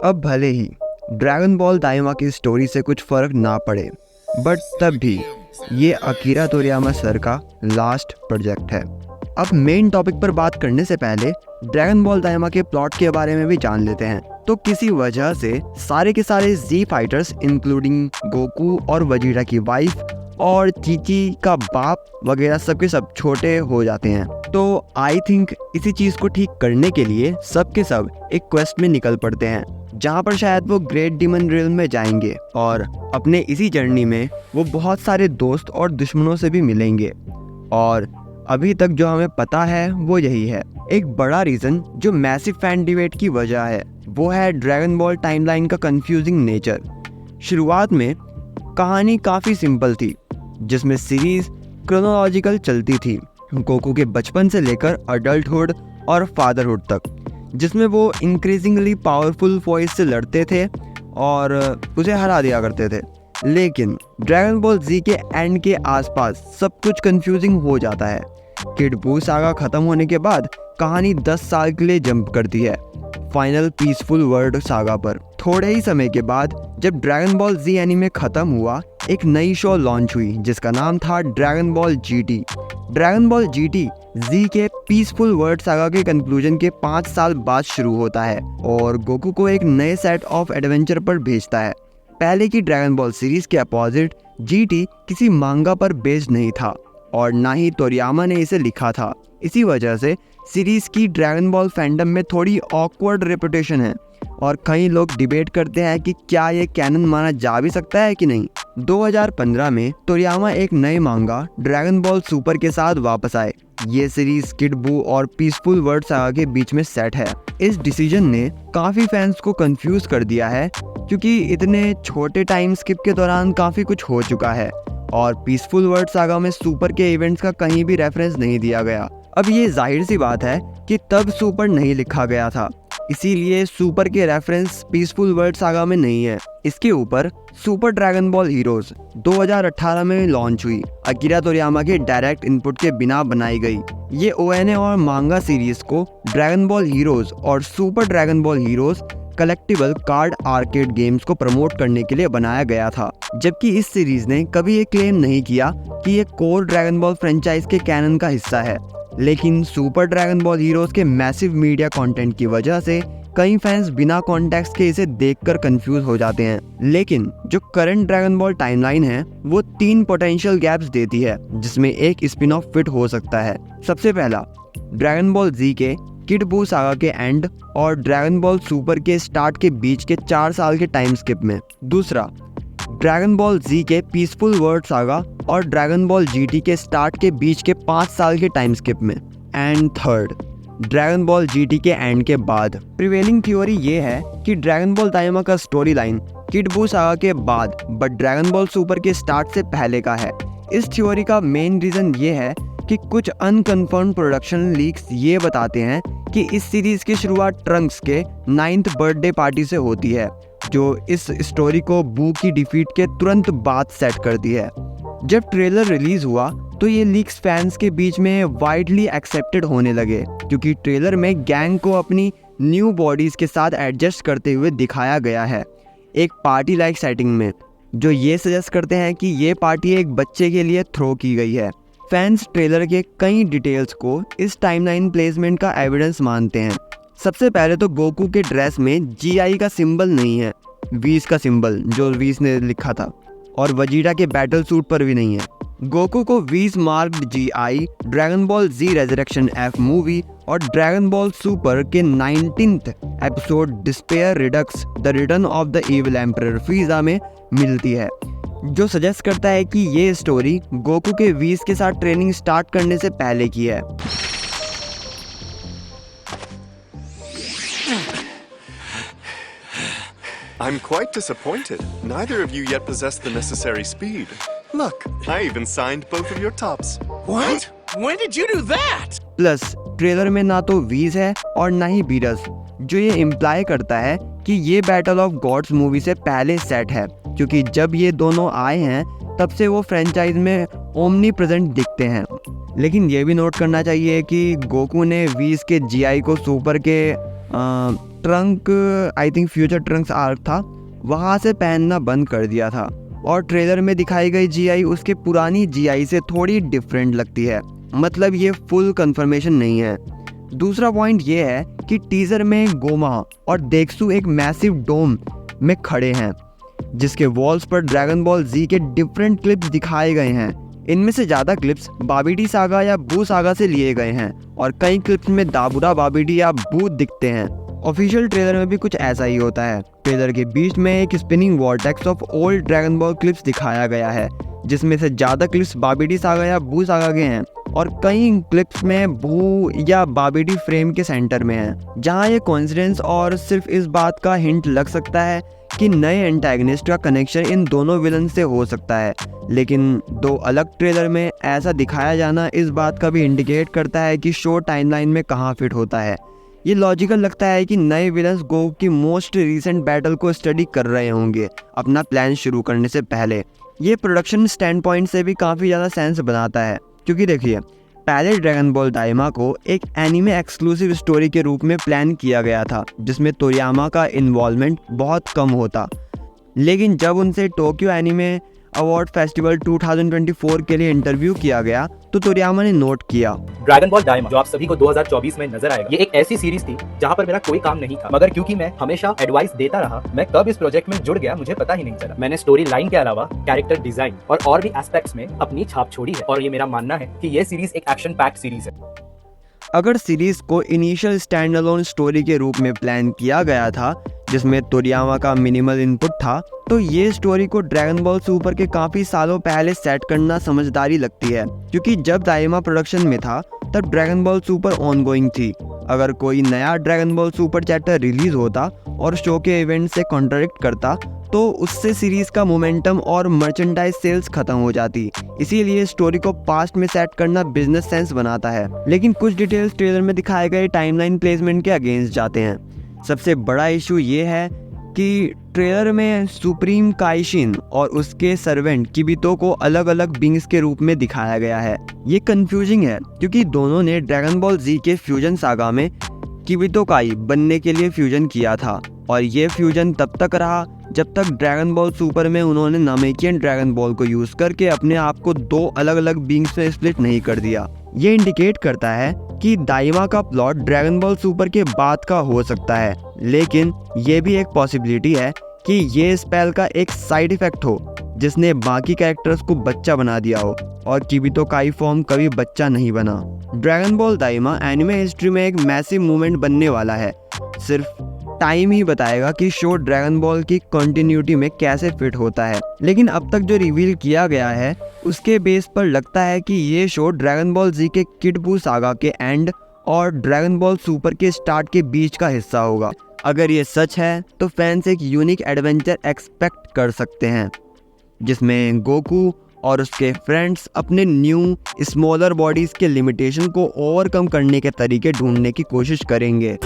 अब भले ही dragon ball दाइमा की स्टोरी से कुछ फर्क ना पड़े, बट तब भी ये अकीरा तोरियामा सर का लास्ट प्रोजेक्ट है। अब मेन टॉपिक पर बात करने से पहले ड्रैगन बॉल दाइमा के प्लॉट के बारे में भी जान लेते हैं। तो किसी वजह से सारे के सारे जी फाइटर्स इंक्लूडिंग गोकू और वजीरा की वाइफ और चीची का बाप वगैरह सबके सब छोटे हो जाते हैं। तो आई थिंक इसी चीज को ठीक करने के लिए सब के सब एक क्वेस्ट में निकल पड़ते हैं, जहाँ पर शायद वो ग्रेट डीमन रिल्म में जाएंगे और अपने इसी जर्नी में वो बहुत सारे दोस्त और दुश्मनों से भी मिलेंगे। और अभी तक जो हमें पता है वो यही है। एक बड़ा रीजन जो मैसिव फैन डिबेट की वजह है वो है ड्रैगन बॉल टाइमलाइन का कंफ्यूजिंग नेचर। शुरुआत में कहानी काफ़ी सिंपल थी, जिसमें सीरीज क्रोनोलॉजिकल चलती थी, गोकू के बचपन से लेकर अडल्टहुड और फादरहुड तक, जिसमें वो इंक्रीजिंगली पावरफुल वॉइस से लड़ते थे और उसे हरा दिया करते थे। लेकिन ड्रैगन बॉल जी के एंड के आसपास सब कुछ कंफ्यूजिंग हो जाता है। किड बू सागा खत्म होने के बाद कहानी 10 साल के लिए जंप करती है फाइनल पीसफुल वर्ल्ड सागा पर। थोड़े ही समय के बाद जब ड्रैगन बॉल जी एनीमे खत्म हुआ, एक नई शो लॉन्च हुई जिसका नाम था Dragon Ball GT. Dragon Ball GT जी के पीसफुल वर्ल्ड सागा के कंक्लूजन के 5 साल बाद शुरू होता है और गोकू को एक नए सेट ऑफ एडवेंचर पर भेजता है। पहले की ड्रैगन बॉल सीरीज के अपोजिट जीटी किसी मांगा पर बेस्ड नहीं था और ना ही तोरियामा ने इसे लिखा था। इसी वजह से सीरीज की ड्रैगन बॉल फैंडम में थोड़ी ऑकवर्ड रेपुटेशन है और कई लोग डिबेट करते हैं कि क्या ये कैनन माना जा भी सकता है कि नहीं। 2015 में तोरियामा एक नए मांगा ड्रैगन बॉल सुपर के साथ वापस आए। ये सीरीज किड बू और पीसफुल वर्ल्ड सागा के बीच में सेट है। इस डिसीजन ने काफी फैंस को कंफ्यूज कर दिया है, क्योंकि इतने छोटे टाइम स्किप के दौरान काफी कुछ हो चुका है और पीसफुल वर्ल्ड सागा में सुपर के इवेंट्स का कहीं भी रेफरेंस नहीं दिया गया। अब ये जाहिर सी बात है कि तब सुपर नहीं लिखा गया था, इसीलिए सुपर के रेफरेंस पीसफुल वर्ल्ड सागा में नहीं है। इसके ऊपर सुपर ड्रैगन बॉल हीरोज 2018 में लॉन्च हुई, अकीरा तोरियामा के डायरेक्ट इनपुट के बिना बनाई गई। ये ओएनए और मांगा सीरीज को ड्रैगन बॉल हीरोज और super dragon ball heroes collectible card arcade games को प्रमोट करने के लिए बनाया गया था, जबकि इस सीरीज ने कभी ये क्लेम नहीं किया कि ये कोर ड्रैगन बॉल फ्रेंचाइज के कैनन का हिस्सा है। लेकिन सुपर ड्रैगन बॉल हीरोज के मैसिव मीडिया कंटेंट की वजह से कई फैंस बिना कॉन्टेक्स्ट के इसे देखकर कंफ्यूज हो जाते हैं। लेकिन जो करंट ड्रैगन बॉल टाइमलाइन है वो 3 पोटेंशियल गैप्स देती है, जिसमें एक स्पिन ऑफ फिट हो सकता है। सबसे पहला, ड्रैगन बॉल जी के किड बू सागा के एंड और ड्रैगन बॉल सुपर के स्टार्ट के बीच के 4 साल के टाइम स्किप में। दूसरा, ड्रैगन बॉल जी के पीसफुल वर्ल्ड सागा और ड्रैगन बॉल जीटी के स्टार्ट के बीच के 5 साल के टाइम स्किप में। And third, dragon Ball GT के एंड के बाद। प्रिवेलिंग थ्योरी ये है कि ड्रैगन बॉल दाइमा का स्टोरी लाइन किड बू सागा के बाद बट ड्रैगन बॉल सुपर के स्टार्ट से पहले का है। इस थ्योरी का मेन रीजन ये है कि कुछ अनकन्फर्म्ड प्रोडक्शन लीक्स ये बताते हैं कि इस सीरीज की शुरुआत ट्रंक्स के 9th बर्थडे पार्टी से होती है, जो इस स्टोरी को बू की डिफीट के तुरंत बाद सेट करती है। जब ट्रेलर रिलीज हुआ तो ये लीक्स फैंस के बीच में वाइडली एक्सेप्टेड होने लगे, क्योंकि ट्रेलर में गैंग को अपनी न्यू बॉडीज के साथ एडजस्ट करते हुए दिखाया गया है, एक पार्टी लाइक सेटिंग में, जो ये सजेस्ट करते हैं कि ये पार्टी एक बच्चे के लिए थ्रो की गई है। फैंस ट्रेलर के कई डिटेल्स को इस टाइमलाइन प्लेसमेंट का एविडेंस मानते हैं। सबसे पहले तो गोकू के ड्रेस में जीआई का सिंबल नहीं है, वीस का सिंबल जो वीस ने लिखा था, और वजीरा के बैटल सूट पर भी नहीं है। गोकू को Whis marked gi Dragon Ball Z resurrection F movie और ड्रैगन बॉल सुपर के 19th episode despair redux the return of the evil emperor Frieza में मिलती है, जो सजेस्ट करता है कि ये स्टोरी गोकू के वीस के साथ ट्रेनिंग स्टार्ट करने से पहले की है। I'm quite disappointed. Neither of you yet possess the necessary speed. Look, I even signed both of your tops. What? When did you do that? Plus trailer में ना तो वीज है और ना ही बीरस, जो ये इम्प्लाई करता है कि ये बैटल ऑफ गॉड्स मूवी से पहले सेट है, क्योंकि जब ये दोनों आए हैं तब से वो फ्रेंचाइज में ओमनी प्रेजेंट दिखते हैं। लेकिन ये भी नोट करना चाहिए कि गोकू ने वीस के जीआई को सुपर के trunk, I think future Trunks arc था, वहाँ से पहनना बंद कर दिया था। और ट्रेलर में दिखाई गई जीआई उसके पुरानी जीआई से थोड़ी डिफरेंट लगती है, मतलब ये फुल कंफर्मेशन नहीं है। दूसरा पॉइंट ये है कि टीजर में गोमा और देक्सू एक मैसिव डोम में खड़े हैं, जिसके वॉल्स पर ड्रैगन बॉल जी के डिफरेंट क्लिप्स दिखाए गए हैं। इनमें से ज़्यादा क्लिप्स बाबीडी सागा या बू सागा से लिए गए हैं और कई क्लिप्स में दाबुरा बाबीडी या बू दिखते हैं। ऑफिशियल ट्रेलर में भी कुछ ऐसा ही होता है। ट्रेलर के बीच में एक spinning vortex of old dragon ball clips दिखाया गया है, जिसमें से ज़्यादा क्लिप्स बाबीडी सागा या बू सागा के हैं और कई क्लिप्स में बू या बाबीडी फ्रेम के सेंटर में है, जहां ये कोइंसिडेंस और सिर्फ इस बात का हिंट लग सकता है कि नए एंटागनिस्ट का कनेक्शन इन दोनों विलन से हो सकता है। लेकिन दो अलग ट्रेलर में ऐसा दिखाया जाना इस बात का भी इंडिकेट करता है कि शो टाइमलाइन में कहाँ फिट होता है। ये लॉजिकल लगता है कि नए विलन्स गो की मोस्ट रीसेंट बैटल को स्टडी कर रहे होंगे अपना प्लान शुरू करने से पहले। ये प्रोडक्शन स्टैंड पॉइंट से भी काफ़ी ज़्यादा सेंस बनाता है, क्योंकि देखिए पहले ड्रैगन बॉल दाइमा को एक एनिमे एक्सक्लूसिव स्टोरी के रूप में प्लान किया गया था, जिसमें तोरियामा का इन्वॉल्वमेंट बहुत कम होता। लेकिन जब उनसे टोक्यो एनिमे अवार्ड फेस्टिवल 2024 के लिए इंटरव्यू किया गया तो तोरियामा ने नोट किया, ड्रैगन बॉल दाइमा जो आप सभी को 2024 में नजर आएगा, ये एक ऐसी सीरीज थी जहां पर मेरा कोई काम नहीं था, मगर क्योंकि मैं हमेशा एडवाइस देता रहा, मैं कब इस प्रोजेक्ट में जुड़ गया मुझे पता ही नहीं चला। मैंने स्टोरी लाइन के अलावा कैरेक्टर डिजाइन और भी एस्पेक्ट्स में अपनी छाप छोड़ी है और ये मेरा मानना है कि ये सीरीज एक एक्शन पैक्ड सीरीज है। अगर सीरीज को इनिशियल स्टैंड अलोन स्टोरी के रूप में प्लान किया गया था जिसमें तोरियामा का मिनिमल इनपुट था, तो ये स्टोरी को ड्रैगन बॉल सुपर के काफ़ी सालों पहले सेट करना समझदारी लगती है, क्योंकि जब दाइमा प्रोडक्शन में था तब ड्रैगन बॉल सुपर ऑनगोइंग थी। अगर कोई नया dragon Ball super chapter release होता और शो के इवेंट से कॉन्ट्रडिक्ट करता तो उससे सीरीज का मोमेंटम और मर्चेंडाइज सेल्स खत्म हो जाती। इसीलिए स्टोरी को पास्ट में सेट करना बिजनेस सेंस बनाता है। लेकिन कुछ डिटेल्स ट्रेलर में दिखाए गए टाइमलाइन प्लेसमेंट के अगेंस्ट जाते हैं। सबसे बड़ा इशू ये है कि ट्रेलर में सुप्रीम काइशिन और उसके सर्वेंट किबितो को अलग अलग बींग्स के रूप में दिखाया गया है। ये कंफ्यूजिंग है क्योंकि दोनों ने ड्रैगन बॉल जी के फ्यूजन सागा में किबितो काई बनने के लिए फ्यूजन किया था और ये फ्यूजन तब तक रहा जब तक ड्रैगन बॉल सुपर में उन्होंने नामेकियन ड्रैगन बॉल को यूज करके अपने आप को दो अलग अलग बींग्स में स्प्लिट नहीं कर दिया। ये इंडिकेट करता है कि दाइमा का प्लॉट ड्रैगन बॉल सुपर के बाद का हो सकता है, लेकिन ये भी एक पॉसिबिलिटी है कि ये स्पेल का एक साइड इफेक्ट हो जिसने बाकी कैरेक्टर्स को बच्चा बना दिया हो और किबितो काई फॉर्म कभी बच्चा नहीं बना। ड्रैगन बॉल दाइमा एनिमे हिस्ट्री में एक मैसिव मूवमेंट बनने वाला है। सिर्फ टाइम ही बताएगा कि शो ड्रैगन बॉल की कंटिन्यूटी में कैसे फिट होता है। लेकिन अब तक जो रिवील किया गया है उसके बेस पर लगता है कि ये शो ड्रैगन बॉल जी के किड बू सागा के एंड और ड्रैगन बॉल सुपर के स्टार्ट के बीच का हिस्सा होगा। अगर ये सच है तो फैंस एक यूनिक एडवेंचर एक्सपेक्ट कर सकते हैं जिसमें गोकू और उसके फ्रेंड्स अपने न्यू स्मॉलर बॉडीज के लिमिटेशन को ओवरकम करने के तरीके ढूंढने की कोशिश करेंगे।